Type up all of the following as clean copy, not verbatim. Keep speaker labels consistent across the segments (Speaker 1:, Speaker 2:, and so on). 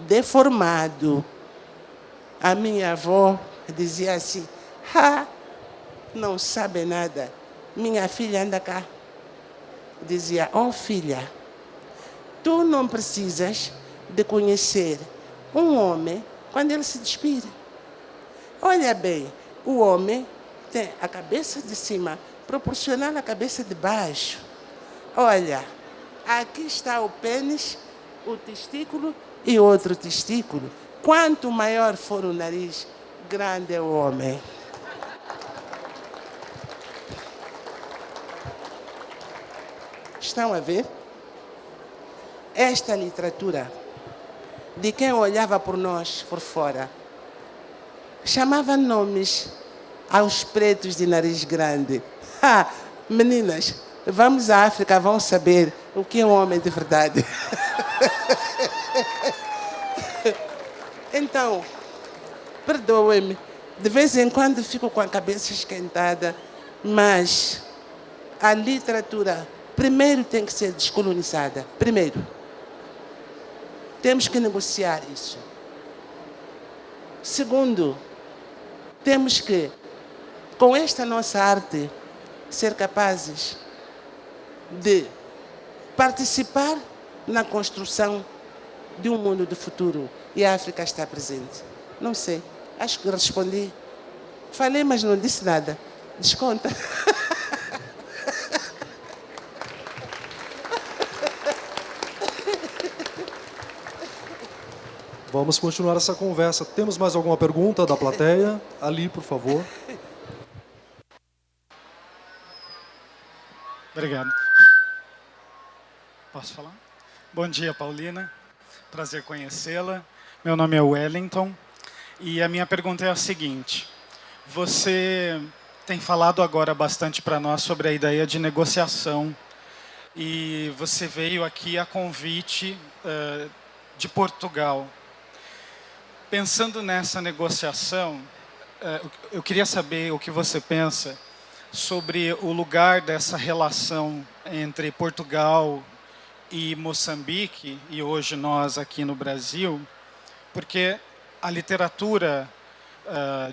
Speaker 1: deformado. A minha avó dizia assim, não sabe nada. Minha filha anda cá. Dizia, filha, tu não precisas de conhecer um homem quando ele se despide. Olha bem, o homem tem a cabeça de cima proporcional à cabeça de baixo. Olha, aqui está o pênis, o testículo e outro testículo. Quanto maior for o nariz, grande é o homem. Estão a ver? Esta literatura, de quem olhava por nós, por fora, chamava nomes aos pretos de nariz grande. Meninas, vamos à África, vão saber o que é um homem de verdade. Então, perdoem-me, de vez em quando fico com a cabeça esquentada, mas a literatura primeiro tem que ser descolonizada. Primeiro. Temos que negociar isso. Segundo, temos que, com esta nossa arte, ser capazes de participar na construção de um mundo do futuro. E a África está presente. Não sei, acho que respondi. Falei, mas não disse nada. Desconta.
Speaker 2: Vamos continuar essa conversa. Temos mais alguma pergunta da plateia? Ali, por favor.
Speaker 3: Obrigado. Posso falar? Bom dia, Paulina. Prazer conhecê-la. Meu nome é Wellington. E a minha pergunta é a seguinte. Você tem falado agora bastante para nós sobre a ideia de negociação. E você veio aqui a convite de Portugal. Pensando nessa negociação, eu queria saber o que você pensa sobre o lugar dessa relação entre Portugal e Moçambique, e hoje nós aqui no Brasil, porque a literatura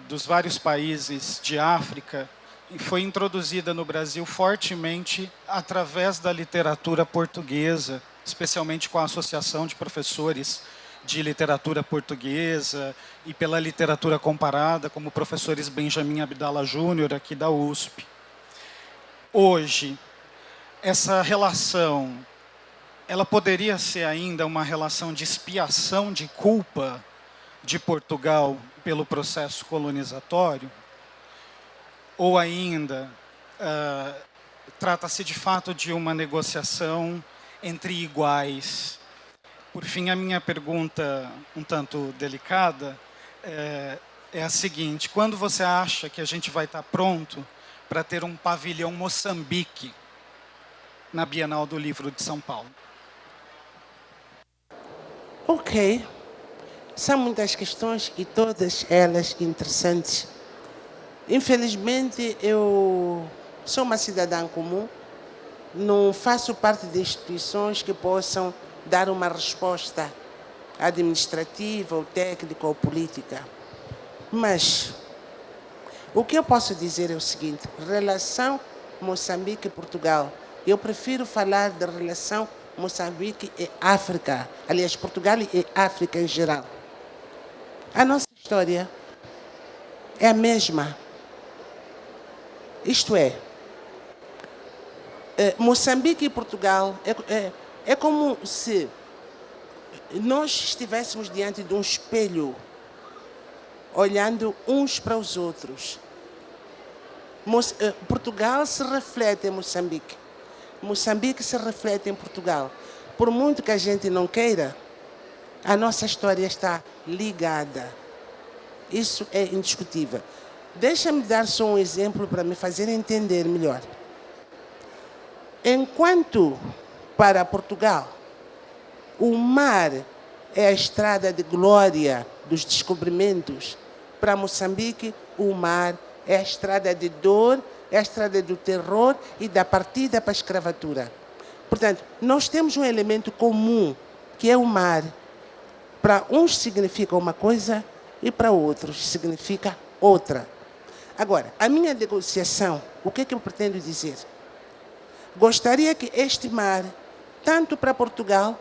Speaker 3: dos vários países de África foi introduzida no Brasil fortemente através da literatura portuguesa, especialmente com a Associação de Professores de Literatura Portuguesa e pela literatura comparada, como professores Benjamin Abdallah Júnior, aqui da USP. Hoje, essa relação, ela poderia ser ainda uma relação de expiação de culpa de Portugal pelo processo colonizatório? Ou ainda, trata-se de fato de uma negociação entre iguais? Por fim, a minha pergunta, um tanto delicada, é a seguinte: quando você acha que a gente vai estar pronto para ter um pavilhão Moçambique na Bienal do Livro de São Paulo?
Speaker 1: Ok. São muitas questões e todas elas interessantes. Infelizmente, eu sou uma cidadã comum, não faço parte de instituições que possam dar uma resposta administrativa, ou técnica, ou política. Mas o que eu posso dizer é o seguinte: relação Moçambique e Portugal. Eu prefiro falar da relação Moçambique e África. Aliás, Portugal e África em geral. A nossa história é a mesma. Isto é, Moçambique e Portugal é como se nós estivéssemos diante de um espelho, olhando uns para os outros. Portugal se reflete em Moçambique. Moçambique se reflete em Portugal. Por muito que a gente não queira, a nossa história está ligada. Isso é indiscutível. Deixa-me dar só um exemplo para me fazer entender melhor. Enquanto para Portugal o mar é a estrada de glória dos descobrimentos, para Moçambique o mar é a estrada de dor, é a estrada do terror e da partida para a escravatura. Portanto, nós temos um elemento comum, que é o mar. Para uns significa uma coisa e para outros significa outra. Agora, a minha negociação, o que é que eu pretendo dizer? Gostaria que este mar, tanto para Portugal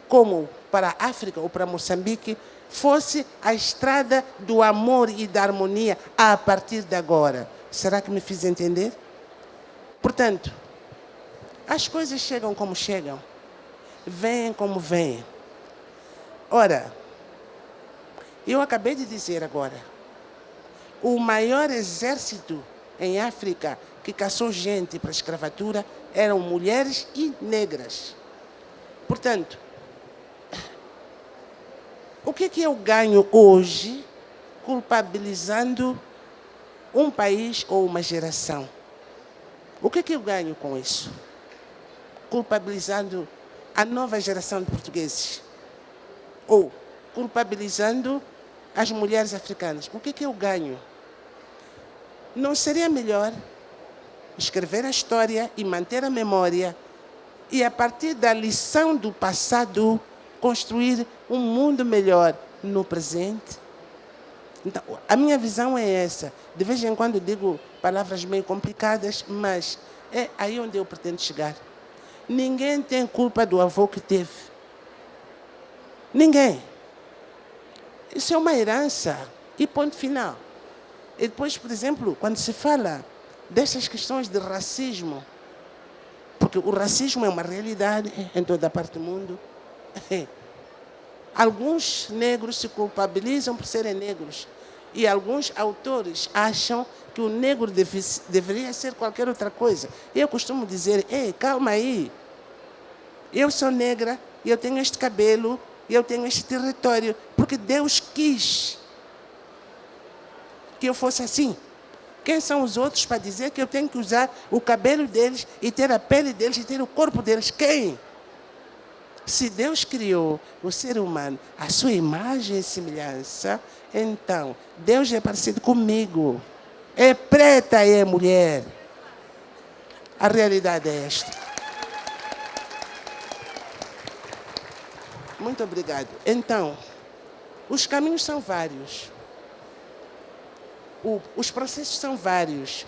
Speaker 1: como para a África ou para Moçambique, fosse a estrada do amor e da harmonia a partir de agora. Será que me fiz entender? Portanto, as coisas chegam como chegam, vêm como vêm. Ora, eu acabei de dizer agora, o maior exército em África que caçou gente para a escravatura eram mulheres e negras. Portanto, o que é que eu ganho hoje culpabilizando um país ou uma geração? O que é que eu ganho com isso? Culpabilizando a nova geração de portugueses? Ou culpabilizando as mulheres africanas? O que é que eu ganho? Não seria melhor escrever a história e manter a memória e, a partir da lição do passado, construir um mundo melhor no presente? Então, a minha visão é essa. De vez em quando digo palavras meio complicadas, mas é aí onde eu pretendo chegar. Ninguém tem culpa do avô que teve. Ninguém. Isso é uma herança. E ponto final. E depois, por exemplo, quando se fala dessas questões de racismo, porque o racismo é uma realidade em toda a parte do mundo, alguns negros se culpabilizam por serem negros. E alguns autores acham que o negro deveria ser qualquer outra coisa. Eu costumo dizer, ei, calma aí. Eu sou negra, e eu tenho este cabelo, e eu tenho este território, porque Deus quis que eu fosse assim. Quem são os outros para dizer que eu tenho que usar o cabelo deles, e ter a pele deles, e ter o corpo deles? Quem? Se Deus criou o ser humano à sua imagem e semelhança, então Deus é parecido comigo. É preta e é mulher. A realidade é esta. Muito obrigado. Então, os caminhos são vários. Os processos são vários.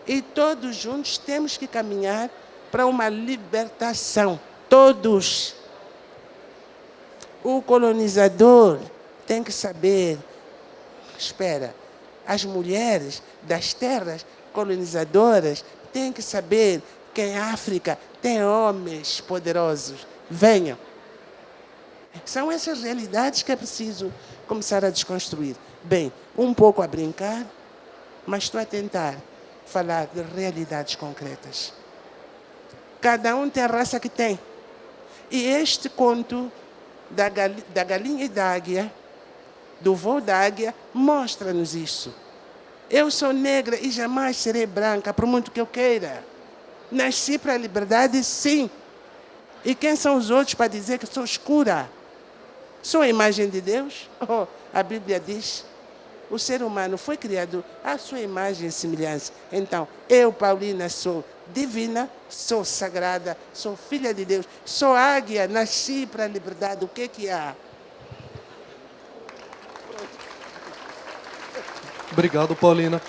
Speaker 1: E todos juntos temos que caminhar para uma libertação. Todos. O colonizador tem que saber, espera, as mulheres das terras colonizadoras têm que saber que em África tem homens poderosos. Venham. São essas realidades que é preciso começar a desconstruir. Bem, um pouco a brincar, mas estou a tentar falar de realidades concretas. Cada um tem a raça que tem. E este conto da galinha e da águia, do voo da águia, mostra-nos isso. Eu sou negra e jamais serei branca, por muito que eu queira. Nasci para a liberdade, sim. E quem são os outros para dizer que sou escura? Sou a imagem de Deus? Oh, a Bíblia diz, o ser humano foi criado à sua imagem e semelhança. Então, eu, Paulina, sou divina, sou sagrada, sou filha de Deus, sou águia, nasci para a liberdade. O que há?
Speaker 2: Obrigado, Paulina.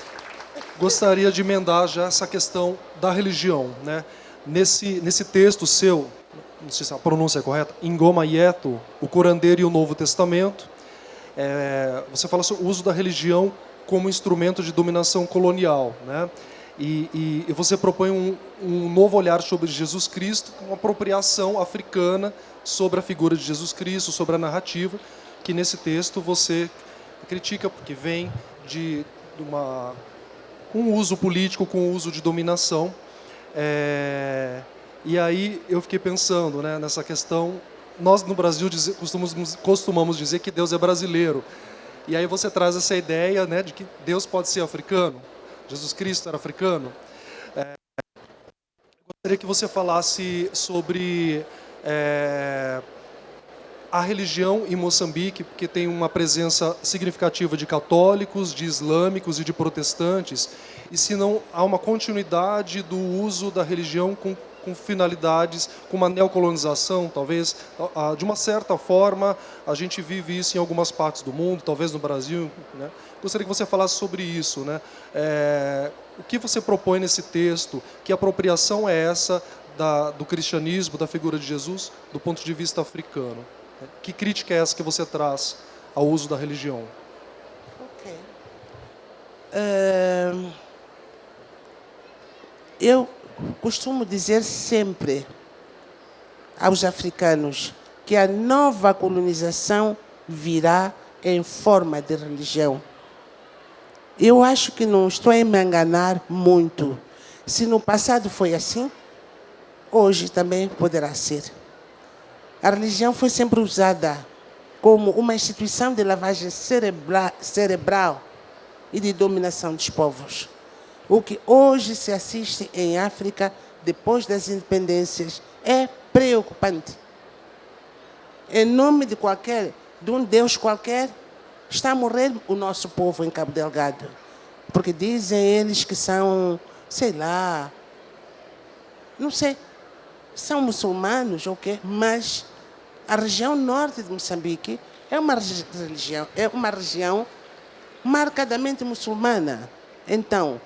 Speaker 2: Gostaria de emendar já essa questão da religião, né? Nesse texto seu, não sei se a pronúncia é correta, Ngoma Yeto, o Curandeiro e o Novo Testamento, você fala sobre o uso da religião como instrumento de dominação colonial, né? E você propõe um novo olhar sobre Jesus Cristo, uma apropriação africana sobre a figura de Jesus Cristo, sobre a narrativa, que nesse texto você critica porque vem com o uso político, com o uso de dominação. E aí eu fiquei pensando, né, nessa questão. Nós no Brasil costumamos dizer que Deus é brasileiro. E aí você traz essa ideia, né, de que Deus pode ser africano. Jesus Cristo era africano. Eu gostaria que você falasse sobre a religião em Moçambique, porque tem uma presença significativa de católicos, de islâmicos e de protestantes, e se não há uma continuidade do uso da religião com com finalidades, com uma neocolonização, talvez. De uma certa forma, a gente vive isso em algumas partes do mundo, talvez no Brasil, né? Gostaria que você falasse sobre isso, né? O que você propõe nesse texto? Que apropriação é essa do cristianismo, da figura de Jesus, do ponto de vista africano? Que crítica é essa que você traz ao uso da religião?
Speaker 1: Ok. Eu costumo dizer sempre aos africanos que a nova colonização virá em forma de religião. Eu acho que não estou a me enganar muito. Se no passado foi assim, hoje também poderá ser. A religião foi sempre usada como uma instituição de lavagem cerebral e de dominação dos povos. O que hoje se assiste em África, depois das independências, é preocupante. Em nome de um Deus qualquer, está a morrer o nosso povo em Cabo Delgado. Porque dizem eles que são, sei lá, não sei, são muçulmanos ou quê, mas a região norte de Moçambique é uma região marcadamente muçulmana. Então,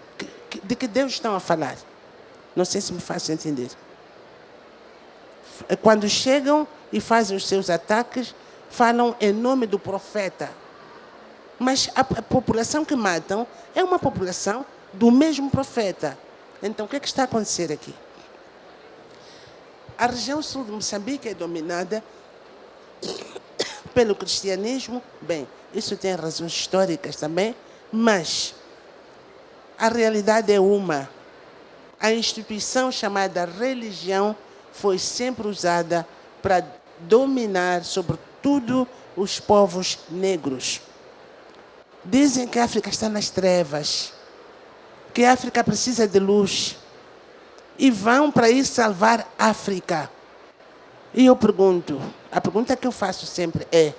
Speaker 1: de que Deus estão a falar? Não sei se me faço entender. Quando chegam e fazem os seus ataques, falam em nome do profeta. Mas a população que matam é uma população do mesmo profeta. Então, o que está a acontecer aqui? A região sul de Moçambique é dominada pelo cristianismo. Bem, isso tem razões históricas também, mas a realidade é uma. A instituição chamada religião foi sempre usada para dominar, sobretudo, os povos negros. Dizem que a África está nas trevas, que a África precisa de luz, e vão para ir salvar a África. E eu pergunto, a pergunta que eu faço sempre é: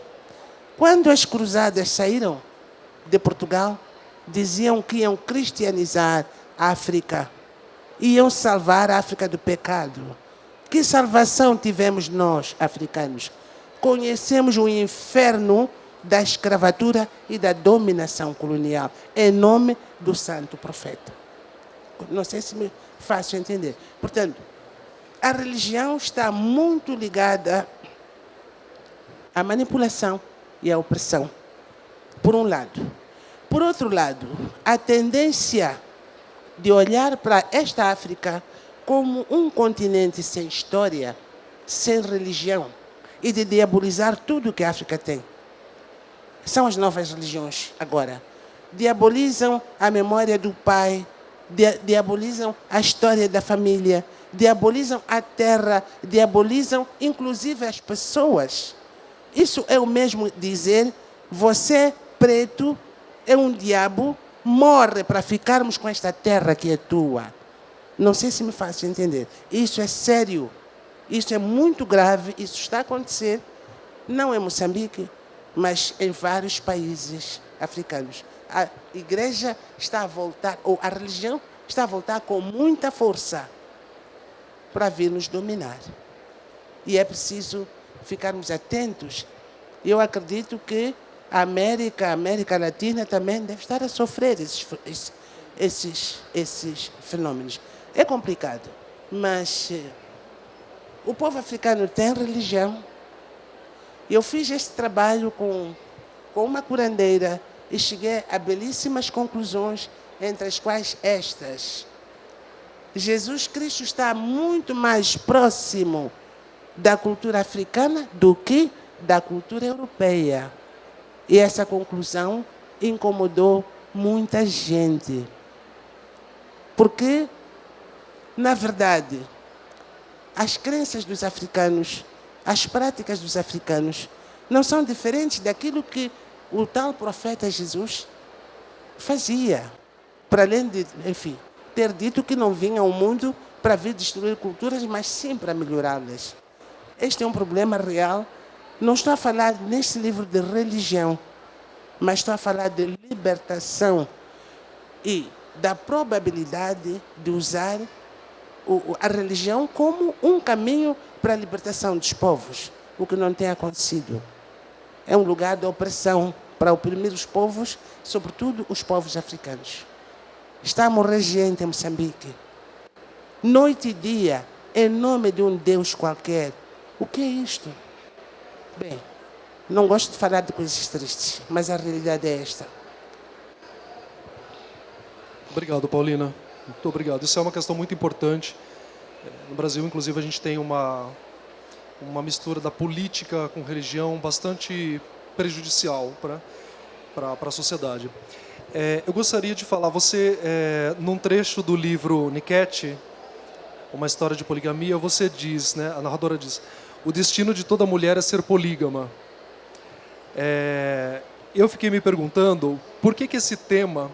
Speaker 1: quando as cruzadas saíram de Portugal, diziam que iam cristianizar a África, iam salvar a África do pecado. Que salvação tivemos nós, africanos? Conhecemos o inferno da escravatura e da dominação colonial, em nome do santo profeta. Não sei se me faço entender. Portanto, a religião está muito ligada à manipulação e à opressão, por um lado. Por outro lado, a tendência de olhar para esta África como um continente sem história, sem religião, e de diabolizar tudo que a África tem. São as novas religiões agora. Diabolizam a memória do pai, diabolizam a história da família, diabolizam a terra, diabolizam inclusive as pessoas. Isso é o mesmo dizer: você, preto, é um diabo, morre para ficarmos com esta terra que é tua. Não sei se me faço entender. Isso é sério. Isso é muito grave. Isso está a acontecer, não em Moçambique, mas em vários países africanos. A igreja está a voltar, ou a religião está a voltar com muita força para vir nos dominar. E é preciso ficarmos atentos. Eu acredito que a América Latina também deve estar a sofrer esses fenômenos. É complicado, mas o povo africano tem religião. Eu fiz esse trabalho com uma curandeira e cheguei a belíssimas conclusões, entre as quais estas. Jesus Cristo está muito mais próximo da cultura africana do que da cultura europeia. E essa conclusão incomodou muita gente. Porque, na verdade, as crenças dos africanos, as práticas dos africanos, não são diferentes daquilo que o tal profeta Jesus fazia. Para além de, enfim, ter dito que não vinha ao mundo para vir destruir culturas, mas sim para melhorá-las. Este é um problema real. Não estou a falar neste livro de religião, mas estou a falar de libertação e da probabilidade de usar a religião como um caminho para a libertação dos povos, o que não tem acontecido. É um lugar de opressão para oprimir os povos, sobretudo os povos africanos. Está a morrer gente em Moçambique, noite e dia, em nome de um Deus qualquer. O que é isto? Bem, não gosto de falar de coisas tristes, mas a realidade é esta.
Speaker 2: Obrigado, Paulina. Muito obrigado. Isso é uma questão muito importante. No Brasil, inclusive, a gente tem uma mistura da política com religião bastante prejudicial para a sociedade. Eu gostaria de falar, você, num trecho do livro Niket, Uma História de Poligamia, você diz, né, a narradora diz, o destino de toda mulher é ser polígama. Eu fiquei me perguntando por que esse tema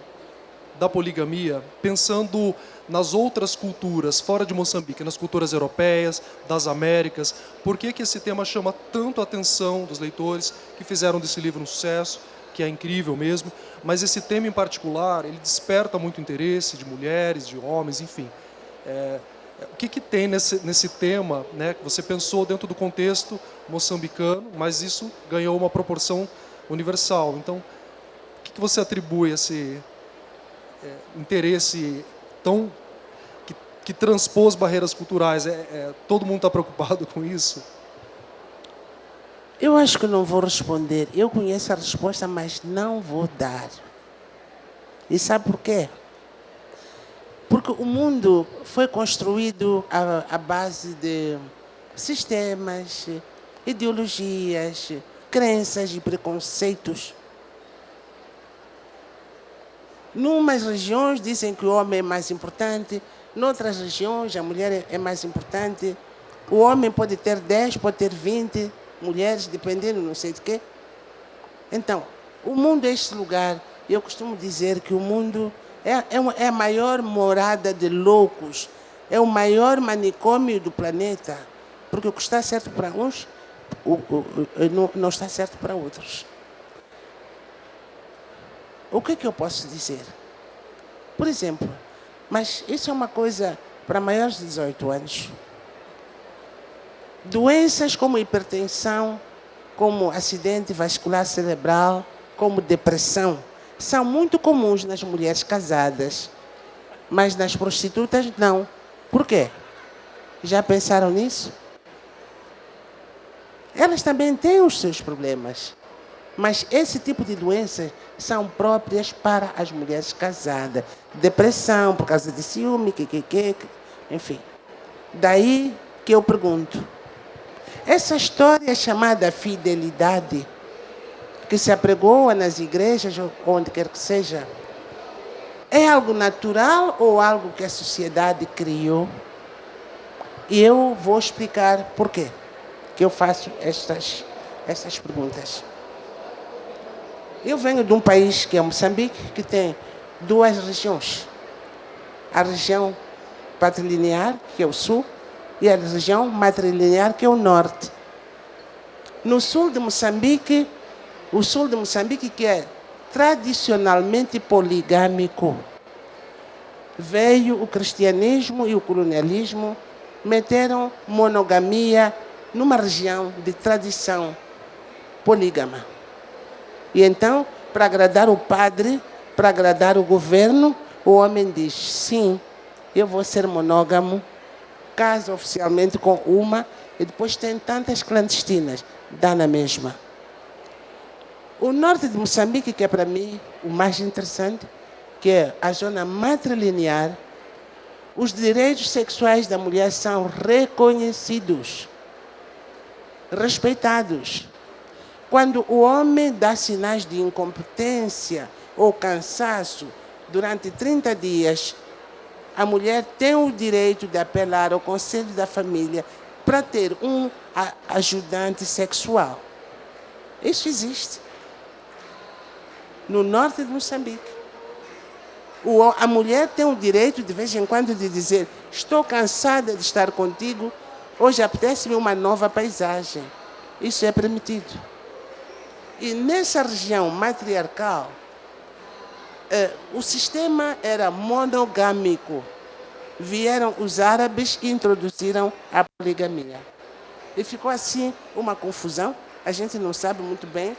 Speaker 2: da poligamia, pensando nas outras culturas fora de Moçambique, nas culturas europeias, das Américas, por que esse tema chama tanto a atenção dos leitores que fizeram desse livro um sucesso, que é incrível mesmo, mas esse tema em particular, ele desperta muito interesse de mulheres, de homens, enfim. O que tem nesse tema, né, que você pensou dentro do contexto moçambicano, mas isso ganhou uma proporção universal. Então, o que você atribui a esse interesse tão que transpôs barreiras culturais? Todo mundo está preocupado com isso?
Speaker 1: Eu acho que não vou responder. Eu conheço a resposta, mas não vou dar. E sabe por quê? Porque o mundo foi construído à base de sistemas, ideologias, crenças e preconceitos. Numas regiões dizem que o homem é mais importante, noutras regiões a mulher é mais importante. O homem pode ter 10, pode ter 20 mulheres, dependendo não sei de quê. Então, o mundo é este lugar. Eu costumo dizer que o mundo é a maior morada de loucos, é o maior manicômio do planeta, porque o que está certo para uns não está certo para outros. O que eu posso dizer? Por exemplo, mas isso é uma coisa para maiores de 18 anos. Doenças como hipertensão, como acidente vascular cerebral, como depressão, são muito comuns nas mulheres casadas, mas nas prostitutas não. Por quê? Já pensaram nisso? Elas também têm os seus problemas. Mas esse tipo de doenças são próprias para as mulheres casadas. Depressão, por causa de ciúme, enfim. Daí que eu pergunto, essa história chamada fidelidade, que se apregoa nas igrejas, ou onde quer que seja, é algo natural ou algo que a sociedade criou? E eu vou explicar por quê que eu faço estas perguntas. Eu venho de um país que é Moçambique, que tem duas regiões. A região patrilinear, que é o sul, e a região matrilinear, que é o norte. No sul de Moçambique, o sul de Moçambique, que é tradicionalmente poligâmico, veio o cristianismo e o colonialismo, meteram monogamia numa região de tradição polígama. E então, para agradar o padre, para agradar o governo, o homem diz, sim, eu vou ser monógamo, casa oficialmente com uma, e depois tem tantas clandestinas, dá na mesma. O norte de Moçambique, que é para mim o mais interessante, que é a zona matrilinear, os direitos sexuais da mulher são reconhecidos, respeitados. Quando o homem dá sinais de incompetência ou cansaço durante 30 dias, a mulher tem o direito de apelar ao conselho da família para ter um ajudante sexual. Isso existe. No norte de Moçambique. A mulher tem o direito, de vez em quando, de dizer, estou cansada de estar contigo, hoje apetece-me uma nova paisagem. Isso é permitido. E nessa região matriarcal, o sistema era monogâmico. vieram os árabes e introduziram a poligamia. E ficou assim uma confusão. A gente não sabe muito bem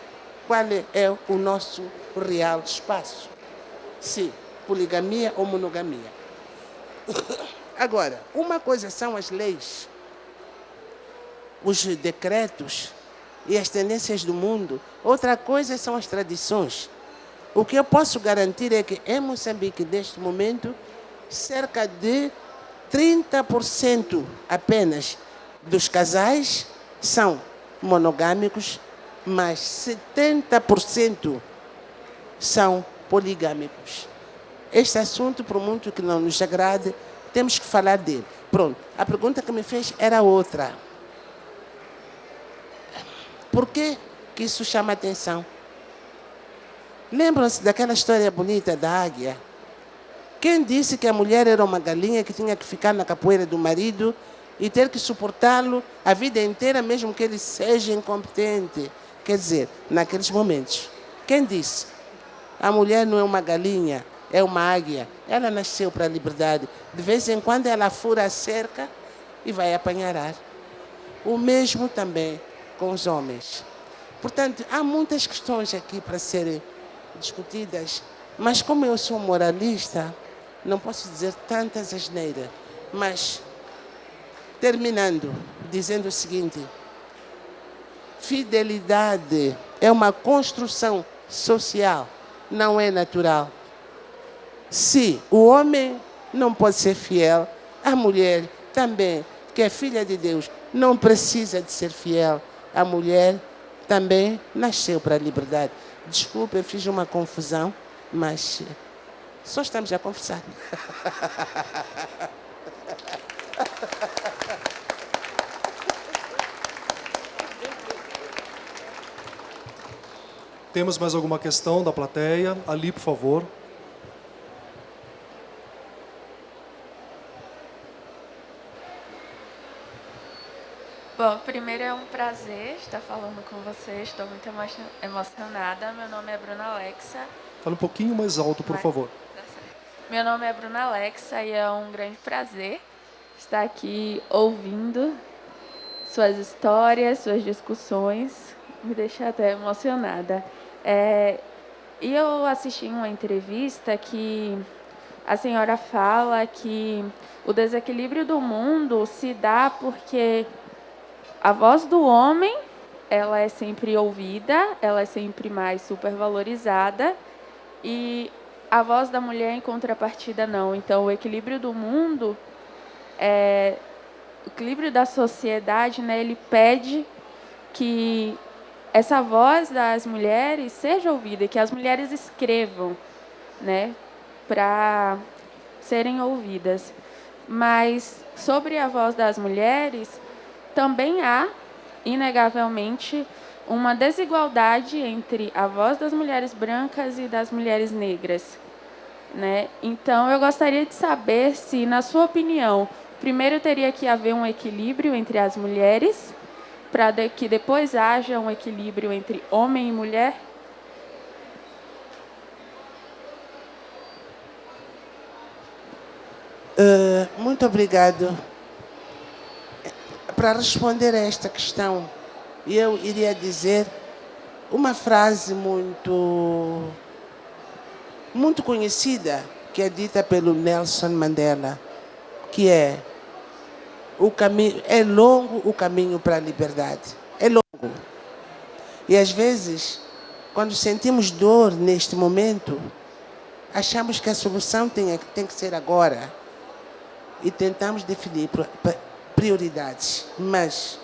Speaker 1: qual é o nosso real espaço. Se poligamia ou monogamia. Agora, uma coisa são as leis, os decretos e as tendências do mundo. Outra coisa são as tradições. O que eu posso garantir é que em Moçambique, neste momento, cerca de 30% apenas dos casais são monogâmicos, mas 70% são poligâmicos. Este assunto, por muito que não nos agrade, temos que falar dele. Pronto, a pergunta que me fez era outra. Por que isso chama atenção? Lembram-se daquela história bonita da águia? Quem disse que a mulher era uma galinha que tinha que ficar na capoeira do marido e ter que suportá-lo a vida inteira, mesmo que ele seja incompetente? Quer dizer, naqueles momentos. Quem disse? A mulher não é uma galinha, é uma águia. Ela nasceu para a liberdade. De vez em quando ela fura a cerca e vai apanhar ar. O mesmo também com os homens. Portanto, há muitas questões aqui para serem discutidas, mas como eu sou moralista, não posso dizer tantas asneiras. Mas, terminando, dizendo o seguinte: fidelidade é uma construção social, não é natural. Se o homem não pode ser fiel, a mulher também, que é filha de Deus, não precisa de ser fiel. A mulher também nasceu para a liberdade. Desculpe, eu fiz uma confusão, mas só estamos a conversar.
Speaker 2: Temos mais alguma questão da plateia? Ali, por favor.
Speaker 4: Bom, primeiro é um prazer estar falando com vocês, estou muito emocionada. Meu nome é Bruna Alexa.
Speaker 2: Fala um pouquinho mais alto, por favor.
Speaker 4: Meu nome é Bruna Alexa e é um grande prazer estar aqui ouvindo suas histórias, suas discussões. Me deixa até emocionada. E eu assisti uma entrevista que a senhora fala que o desequilíbrio do mundo se dá porque a voz do homem, ela é sempre ouvida, ela é sempre mais supervalorizada, e a voz da mulher, em contrapartida, não. Então, o equilíbrio do mundo, o equilíbrio da sociedade, né, ele pede que essa voz das mulheres seja ouvida, que as mulheres escrevam, né, para serem ouvidas. Mas, sobre a voz das mulheres, também há, inegavelmente, uma desigualdade entre a voz das mulheres brancas e das mulheres negras, né? Então, eu gostaria de saber se, na sua opinião, primeiro teria que haver um equilíbrio entre as mulheres, para que depois haja um equilíbrio entre homem e mulher.
Speaker 1: Muito obrigado. Para responder a esta questão, eu iria dizer uma frase muito conhecida, que é dita pelo Nelson Mandela, que é: é longo o caminho para a liberdade. É longo. E às vezes, quando sentimos dor neste momento, achamos que a solução tem que ser agora. E tentamos definir prioridades. Mas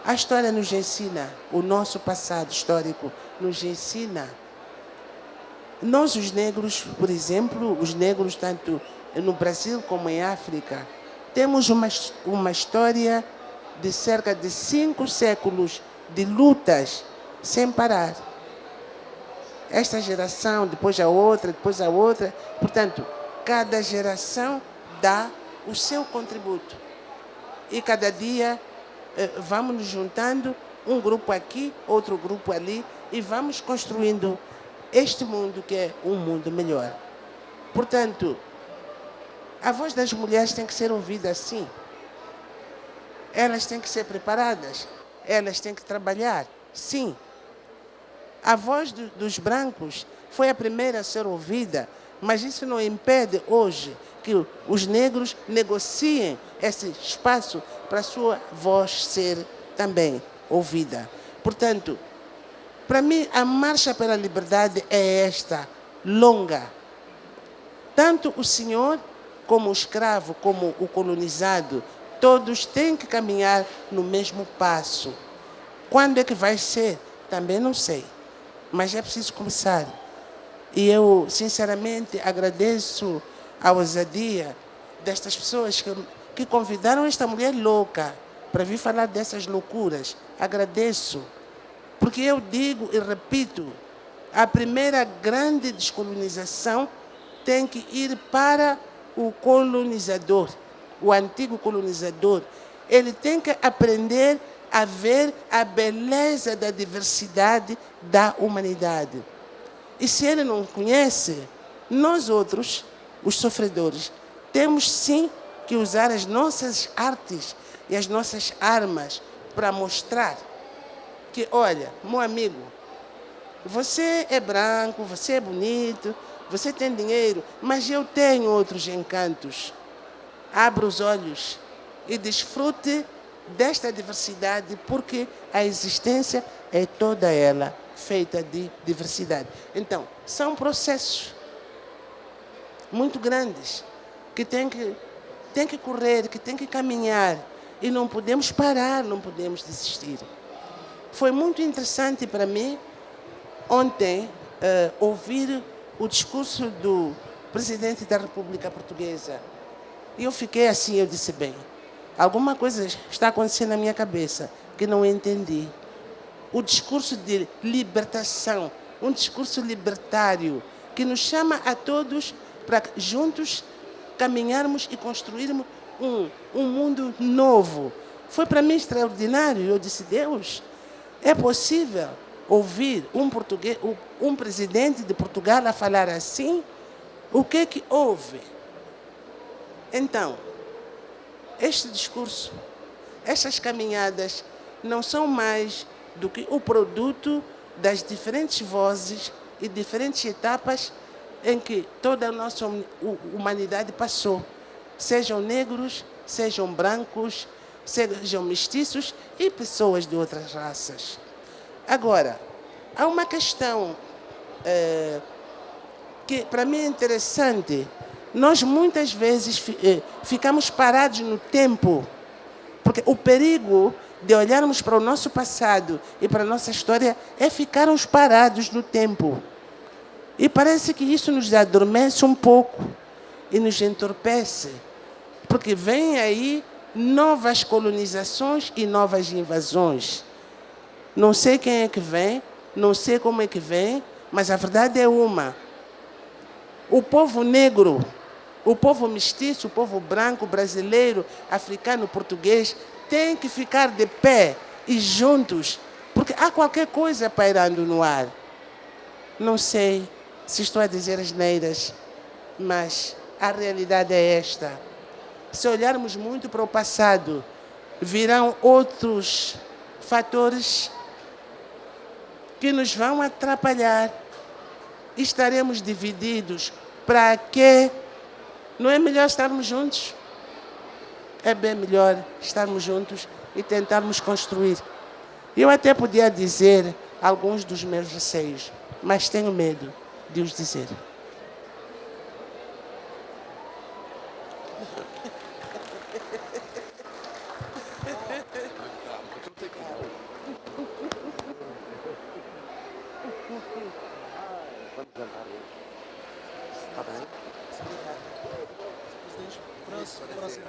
Speaker 1: a história nos ensina, o nosso passado histórico nos ensina. Nós, os negros, por exemplo, os negros tanto no Brasil como em África, temos uma história de cerca de 5 séculos de lutas sem parar. Esta geração, depois a outra, depois a outra. Portanto, cada geração dá o seu contributo. E cada dia vamos nos juntando, um grupo aqui, outro grupo ali, e vamos construindo este mundo que é um mundo melhor. Portanto, A voz das mulheres tem que ser ouvida assim. Elas têm que ser preparadas. Elas têm que trabalhar. Sim. A voz dos brancos foi a primeira a ser ouvida, mas isso não impede hoje que os negros negociem esse espaço para a sua voz ser também ouvida. Portanto, para mim, a marcha pela liberdade é esta, longa. Tanto o senhor, como o escravo, como o colonizado, todos têm que caminhar no mesmo passo. Quando é que vai ser? Também não sei. Mas é preciso começar. E eu, sinceramente, agradeço a ousadia destas pessoas que convidaram esta mulher louca para vir falar dessas loucuras. Agradeço. Porque eu digo e repito, a primeira grande descolonização tem que ir para o colonizador, o antigo colonizador. Ele tem que aprender a ver a beleza da diversidade da humanidade. E se ele não conhece, nós outros, os sofredores, temos sim que usar as nossas artes e as nossas armas para mostrar que, olha, meu amigo, você é branco, você é bonito, você tem dinheiro, mas eu tenho outros encantos. Abra os olhos e desfrute desta diversidade, porque a existência é toda ela feita de diversidade. Então, são processos muito grandes que têm que correr, que têm que caminhar, e não podemos parar, não podemos desistir. Foi muito interessante para mim ontem ouvir o discurso do presidente da República Portuguesa. E eu fiquei assim, eu disse, bem, alguma coisa está acontecendo na minha cabeça que não entendi. O discurso de libertação, um discurso libertário, que nos chama a todos para juntos caminharmos e construirmos um mundo novo. Foi para mim extraordinário. Eu disse, Deus, é possível ouvir um presidente de Portugal a falar assim? O que é que houve? Então, este discurso, estas caminhadas não são mais do que o produto das diferentes vozes e diferentes etapas em que toda a nossa humanidade passou. Sejam negros, sejam brancos, sejam mestiços e pessoas de outras raças. Agora, há uma questão que para mim é interessante. Nós muitas vezes ficamos parados no tempo, porque o perigo de olharmos para o nosso passado e para a nossa história é ficarmos parados no tempo. E parece que isso nos adormece um pouco e nos entorpece, porque vem aí novas colonizações e novas invasões. Não sei quem é que vem, não sei como é que vem, mas a verdade é uma. O povo negro, o povo mestiço, o povo branco, brasileiro, africano, português, tem que ficar de pé e juntos, porque há qualquer coisa pairando no ar. Não sei se estou a dizer asneiras, mas a realidade é esta. Se olharmos muito para o passado, virão outros fatores que nos vão atrapalhar. Estaremos divididos. Para quê? Não é melhor estarmos juntos? É bem melhor estarmos juntos e tentarmos construir. Eu até podia dizer alguns dos meus receios, mas tenho medo de os dizer.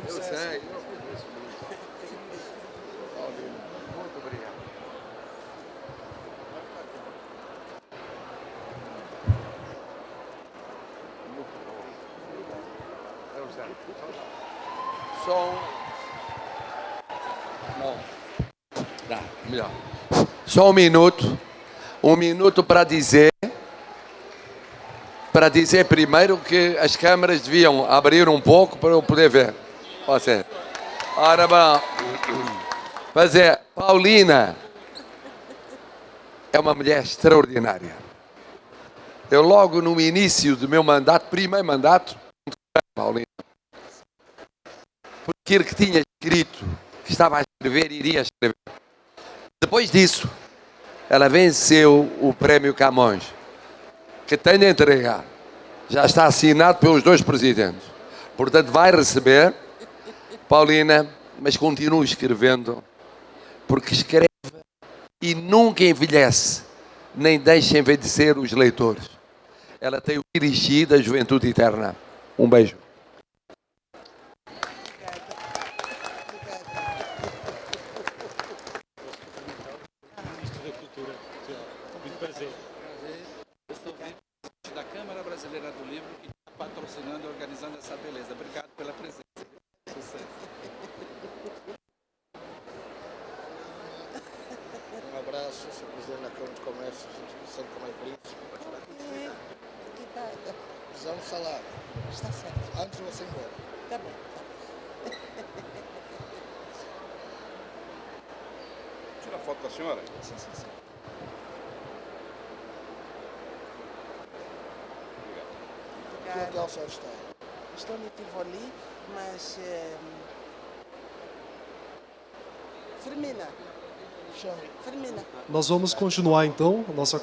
Speaker 5: Eu sei. Muito obrigado. Eu sei. Só não. Dá, melhor. Só um minuto para dizer para dizer primeiro que as câmaras deviam abrir um pouco para eu poder ver. Você. Ora bom. Mas Paulina é uma mulher extraordinária. Eu logo no início do meu mandato, primeiro mandato, Paulina, por aquilo que tinha escrito, que estava a escrever, iria escrever. Depois disso, ela venceu o Prémio Camões, que tenho a entregar. Já está assinado pelos 2 presidentes. Portanto, vai receber, Paulina, mas continua escrevendo, porque escreve e nunca envelhece, nem deixa envelhecer os leitores. Ela tem o dirigir da Juventude Eterna. Um beijo.
Speaker 6: Estou vindo da Câmara Brasileira do Livro, que está patrocinando e organizando essa beleza. Obrigado pela presença. Sucesso.
Speaker 7: Um abraço, Sr. Presidente da Câmara de Comércio, São Tomé e Príncipe. Precisamos falar.
Speaker 1: Está certo.
Speaker 7: Antes de você ir embora.
Speaker 1: Tá bem, tá bem.
Speaker 6: Tira a foto com a senhora.
Speaker 1: Sim, sim, sim.
Speaker 7: Que hotel o senhor está?
Speaker 1: Estou no Tivoli, mas... Firmina.
Speaker 7: Chame.
Speaker 1: Firmina.
Speaker 2: Nós vamos continuar então a nossa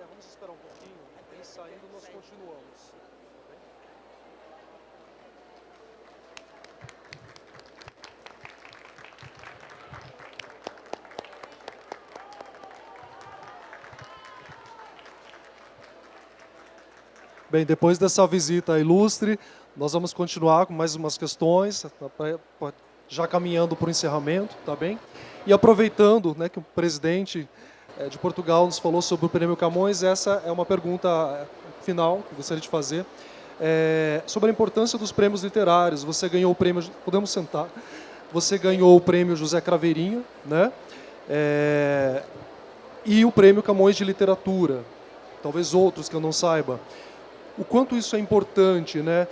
Speaker 2: Vamos esperar um pouquinho e saindo nós continuamos. Bem, depois dessa visita ilustre, nós vamos continuar com mais umas questões, já caminhando para o encerramento, tá bem? E aproveitando, né, que o presidente de Portugal nos falou sobre o Prêmio Camões, essa é uma pergunta final que gostaria de fazer. Sobre a importância dos prêmios literários. Você ganhou o prêmio, podemos sentar, você ganhou o prêmio José Craveirinha, né? E o prêmio Camões de Literatura, talvez outros que eu não saiba. O quanto isso é importante, né?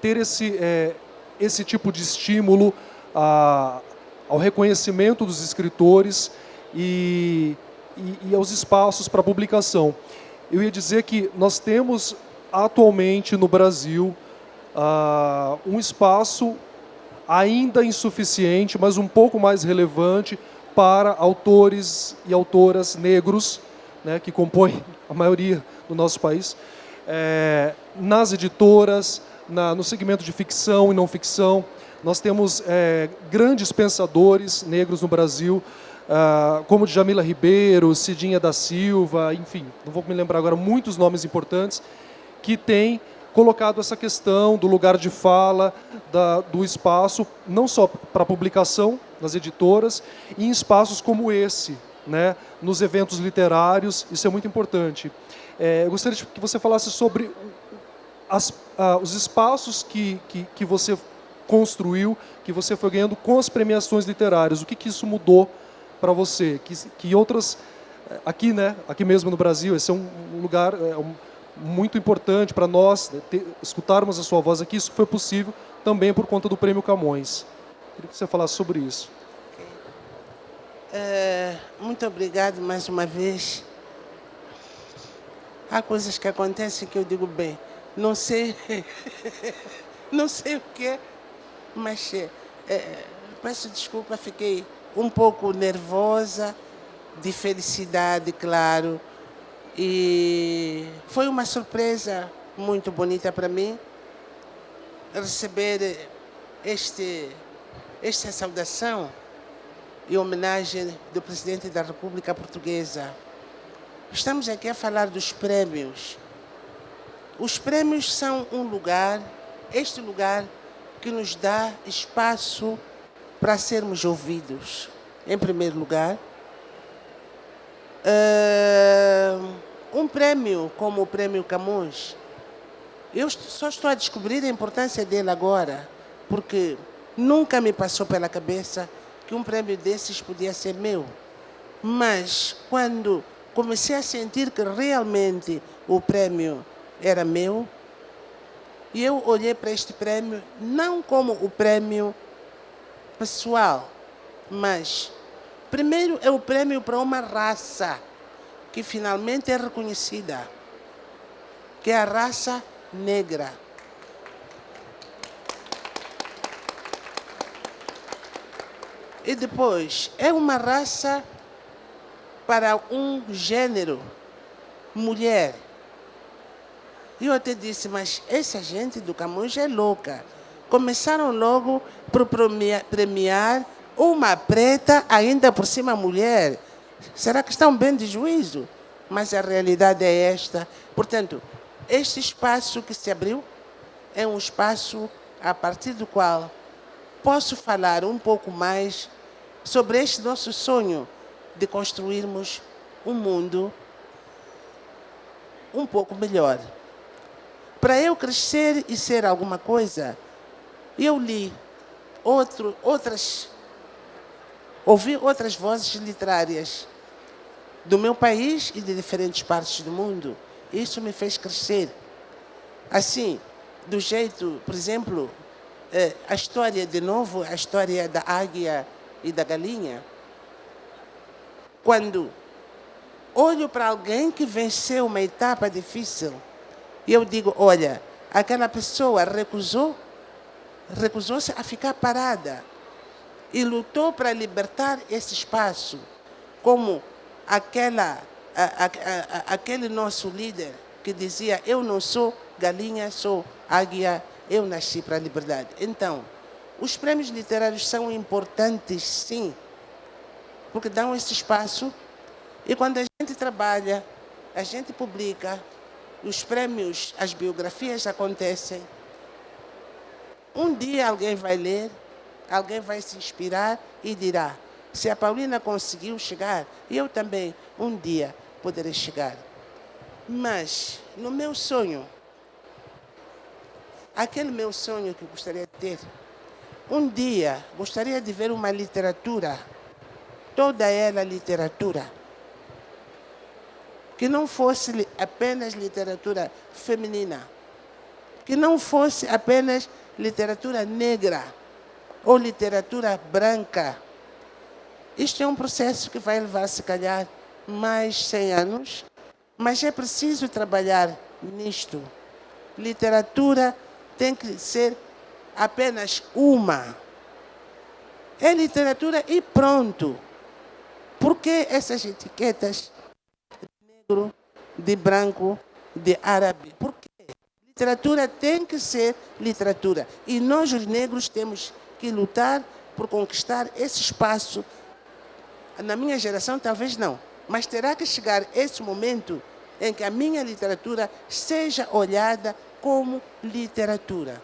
Speaker 2: Ter esse tipo de estímulo ao reconhecimento dos escritores e aos espaços para publicação. Eu ia dizer que nós temos atualmente no Brasil um espaço ainda insuficiente, mas um pouco mais relevante para autores e autoras negros, né, que compõem a maioria do nosso país, nas editoras, no segmento de ficção e não ficção. Nós temos grandes pensadores negros no Brasil, como Djamila Ribeiro, Cidinha da Silva, enfim, não vou me lembrar agora, muitos nomes importantes que têm colocado essa questão do lugar de fala, do espaço, não só para publicação nas editoras, e em espaços como esse, né, nos eventos literários, isso é muito importante. Eu gostaria que você falasse sobre os espaços que você construiu, que você foi ganhando com as premiações literárias. O que isso mudou para você? Que outras... Aqui, né, aqui mesmo no Brasil, esse é um lugar muito importante para nós, né, escutarmos a sua voz aqui. Isso foi possível também por conta do Prêmio Camões. Queria que você falasse sobre isso.
Speaker 1: Muito obrigado mais uma vez. Há coisas que acontecem que eu digo bem, não sei, não sei o que é, mas peço desculpa, fiquei um pouco nervosa, de felicidade, claro, e foi uma surpresa muito bonita para mim receber esta saudação e homenagem do Presidente da República Portuguesa. Estamos aqui a falar dos prêmios. Os prêmios são um lugar, este lugar que nos dá espaço para sermos ouvidos. Em primeiro lugar, um prêmio como o Prêmio Camões, eu só estou a descobrir a importância dele agora, porque nunca me passou pela cabeça que um prêmio desses podia ser meu. Mas quando comecei a sentir que realmente o prêmio era meu, e eu olhei para este prêmio não como o prêmio pessoal, mas primeiro é o prêmio para uma raça que finalmente é reconhecida, que é a raça negra. E depois, é uma raça para um gênero, mulher. E eu até disse, mas essa gente do Camões é louca. Começaram logo por premiar uma preta, ainda por cima mulher. Será que estão bem de juízo? Mas a realidade é esta. Portanto, este espaço que se abriu é um espaço a partir do qual posso falar um pouco mais sobre este nosso sonho de construirmos um mundo um pouco melhor. Para eu crescer e ser alguma coisa, eu li ouvi outras vozes literárias do meu país e de diferentes partes do mundo. Isso me fez crescer. Assim, do jeito, por exemplo, a história, de novo, a história da águia e da galinha. Quando olho para alguém que venceu uma etapa difícil, e eu digo, olha, aquela pessoa recusou-se a ficar parada e lutou para libertar esse espaço, como aquele nosso líder que dizia, eu não sou galinha, sou águia, eu nasci para a liberdade. Então, os prêmios literários são importantes, sim, porque dão esse espaço, e quando a gente trabalha, a gente publica, os prêmios, as biografias acontecem, um dia alguém vai ler, alguém vai se inspirar e dirá, se a Paulina conseguiu chegar, eu também um dia poderei chegar. Mas, no meu sonho, aquele meu sonho que eu gostaria de ter, um dia gostaria de ver uma literatura, toda ela literatura, que não fosse apenas literatura feminina, que não fosse apenas literatura negra ou literatura branca. Isto é um processo que vai levar, se calhar, mais 100 anos, mas é preciso trabalhar nisto. Literatura tem que ser apenas uma. É literatura e pronto. Por que essas etiquetas de negro, de branco, de árabe? Por quê? Literatura tem que ser literatura. E nós, os negros, temos que lutar por conquistar esse espaço. Na minha geração, talvez não, mas terá que chegar esse momento em que a minha literatura seja olhada como literatura.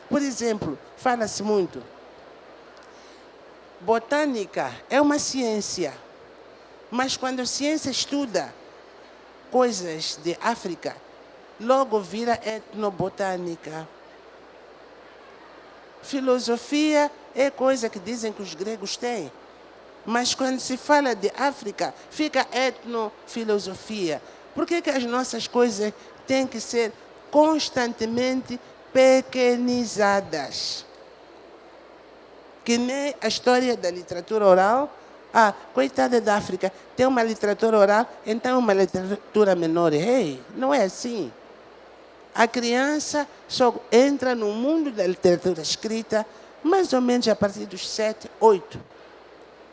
Speaker 1: Por exemplo, fala-se muito, botânica é uma ciência, mas quando a ciência estuda coisas de África, logo vira etnobotânica. Filosofia é coisa que dizem que os gregos têm. Mas quando se fala de África, fica etnofilosofia. Por que as nossas coisas têm que ser constantemente pequenizadas? Que nem a história da literatura oral. Ah, coitada da África, tem uma literatura oral, então uma literatura menor. Ei, não é assim. A criança só entra no mundo da literatura escrita mais ou menos a partir dos 7, 8.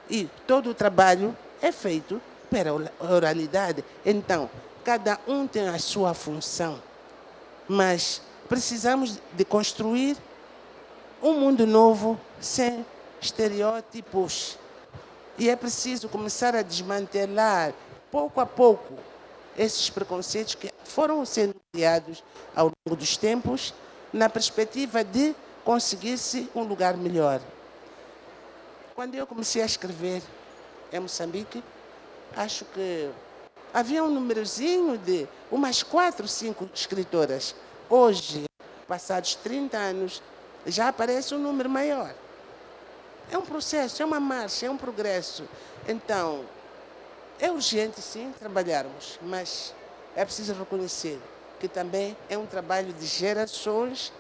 Speaker 1: E todo o trabalho é feito pela oralidade. Então, cada um tem a sua função. Mas precisamos de construir um mundo novo sem estereótipos. E é preciso começar a desmantelar, pouco a pouco, esses preconceitos que foram sendo criados ao longo dos tempos, na perspectiva de conseguir-se um lugar melhor. Quando eu comecei a escrever em Moçambique, acho que havia um númerozinho de umas 4, 5 escritoras. Hoje, passados 30 anos, já aparece um número maior. É um processo, é uma marcha, é um progresso. Então, é urgente, sim, trabalharmos, mas é preciso reconhecer que também é um trabalho de gerações,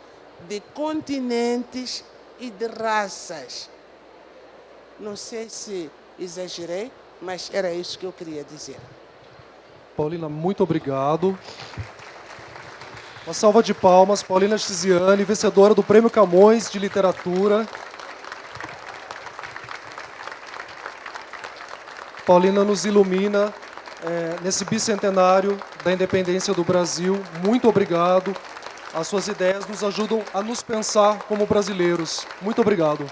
Speaker 1: de continentes e de raças. Não sei se exagerei, mas era isso que eu queria dizer.
Speaker 2: Paulina, muito obrigado. Uma salva de palmas, Paulina Chiziane, vencedora do Prêmio Camões de Literatura. Paulina nos ilumina nesse bicentenário da independência do Brasil. Muito obrigado. As suas ideias nos ajudam a nos pensar como brasileiros. Muito obrigado.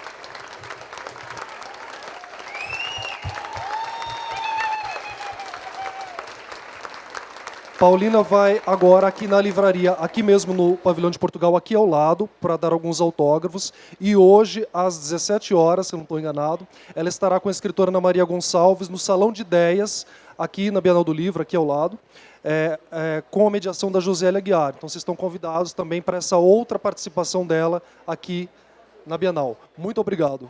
Speaker 2: Paulina vai agora aqui na livraria, aqui mesmo no Pavilhão de Portugal, aqui ao lado, para dar alguns autógrafos. E hoje, às 17 horas, se eu não estou enganado, ela estará com a escritora Ana Maria Gonçalves no Salão de Ideias, aqui na Bienal do Livro, aqui ao lado, com a mediação da Josélia Aguiar. Então, vocês estão convidados também para essa outra participação dela aqui na Bienal. Muito obrigado.